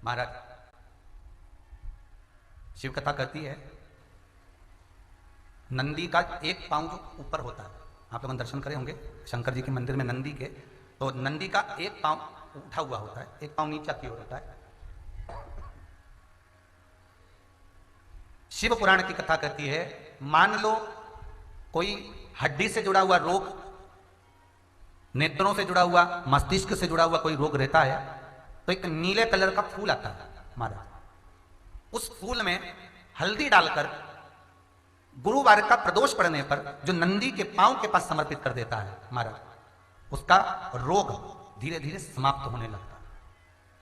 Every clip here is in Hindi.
महाराज शिव कथा कहती है, नंदी का एक पांव जो ऊपर होता है, आप लोगों ने दर्शन करे होंगे शंकर जी के मंदिर में नंदी के, तो नंदी का एक पांव उठा हुआ होता है, एक पांव नीचा की ओर होता है। शिव पुराण की कथा कहती है, मान लो कोई हड्डी से जुड़ा हुआ रोग, नेत्रों से जुड़ा हुआ, मस्तिष्क से जुड़ा हुआ कोई रोग रहता है, तो एक नीले कलर का फूल आता है महाराज। उस फूल में हल्दी डालकर गुरुवार का प्रदोष पड़ने पर जो नंदी के पांव के पास समर्पित कर देता है महाराज, उसका रोग धीरे धीरे समाप्त होने लगता है।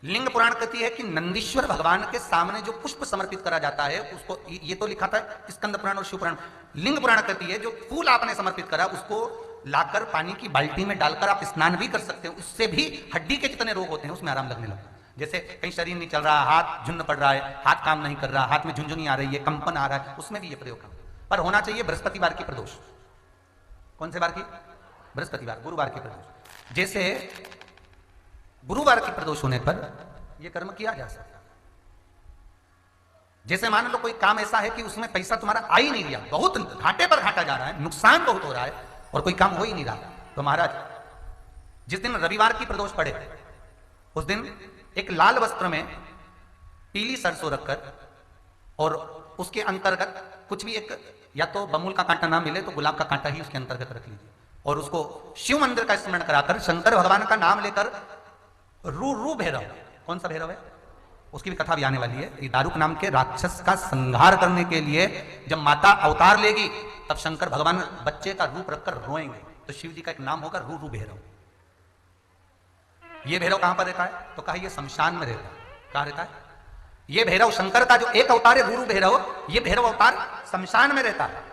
लिंग पुराण कहती है कि नंदीश्वर भगवान के सामने जो पुष्प समर्पित करा जाता है उसको, ये तो लिखा था स्कंद पुराण और शिव पुराण, लिंग पुराण कहती है जो फूल आपने समर्पित करा उसको लाकर पानी की बाल्टी में डालकर आप स्नान भी कर सकते हो, उससे भी हड्डी के जितने रोग होते हैं उसमें आराम लगने लगता है। जैसे कहीं शरीर नहीं चल रहा, हाथ झुन्न पड़ रहा है, हाथ काम नहीं कर रहा, हाथ में झुंझुनी आ रही है, कंपन आ रहा है, उसमें भी ये प्रयोग है। पर होना चाहिए बृहस्पतिवार की प्रदोष। कौन से बार की? बृहस्पतिवार, गुरुवार की प्रदोष। जैसे गुरुवार की प्रदोष होने पर यह कर्म किया जा सकता है। जैसे मान लो कोई काम ऐसा है कि उसमें पैसा तुम्हारा आ ही नहीं रहा, बहुत घाटे पर घाटा जा रहा है, नुकसान बहुत हो रहा है और कोई काम हो ही नहीं रहा, तो महाराज जिस दिन रविवार की प्रदोष पड़े उस दिन एक लाल वस्त्र में पीली सरसों रखकर और उसके अंतर्गत कुछ भी, एक या तो बमुल का कांटा ना मिले तो गुलाब का कांटा ही उसके अंतर्गत रख लीजिए और उसको शिव मंदिर का स्मरण कराकर शंकर भगवान का नाम लेकर रू भैरव, कौन सा भैरव है उसकी भी कथा भी आने वाली है। ये दारुक नाम के राक्षस का संहार करने के लिए जब माता अवतार लेगी तब शंकर भगवान बच्चे का रूप रखकर रोएंगे, तो शिव जी का एक नाम होगा रू भैरव। ये भैरव कहां पर रहता है? तो कहा ये शमशान में रहता है। कहां रहता है ये भैरव? शंकर का जो एक अवतार है रू भैरव, ये भैरव अवतार शमशान में रहता है।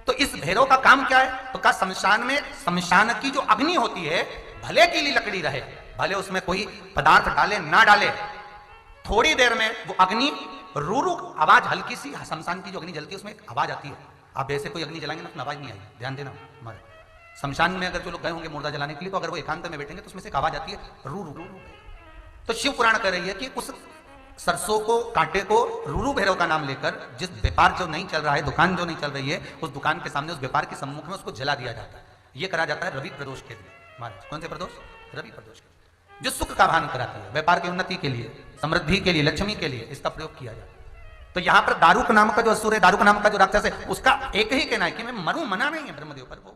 तो इस भैरव का काम क्या है? तो कहा शमशान में, शमशान की जो अग्नि होती है भले की ली लकड़ी रहे, भले उसमें कोई पदार्थ डाले ना डाले, थोड़ी देर में वो अग्नि रू आवाज, हल्की सी शमशान की जो अग्नि जलती है उसमें एक आवाज आती है। आप ऐसे कोई अग्नि जलाएंगे ना तो आवाज नहीं आएगी, ध्यान देना। हमारे शमशान में अगर जो लोग गए होंगे मुर्दा जलाने के लिए, तो अगर वो एकांत में बैठेंगे तो उसमें से एक आवाज आती है रू रू। तो शिव पुराण कह रही है कि उस सरसों को, कांटे को रू भैरव का नाम लेकर जिस व्यापार जो नहीं चल रहा है, दुकान जो नहीं चल रही है, उस दुकान के सामने, उस व्यापार के सम्मुख में उसको जला दिया जाता है। यह करा जाता है रवि प्रदोष के लिए महाराज। कौन से प्रदोष? रवि प्रदोष के, जो सुख का भान कराती है, व्यापार की उन्नति के लिए, समृद्धि के लिए, लक्ष्मी के लिए इसका प्रयोग किया जाता है। तो यहां पर दारुक नाम का जो असुर है, दारुक नाम का जो राक्षस है, उसका एक ही कहना है कि मैं मरूं, मना नहीं है ब्रह्मदेव पर, वो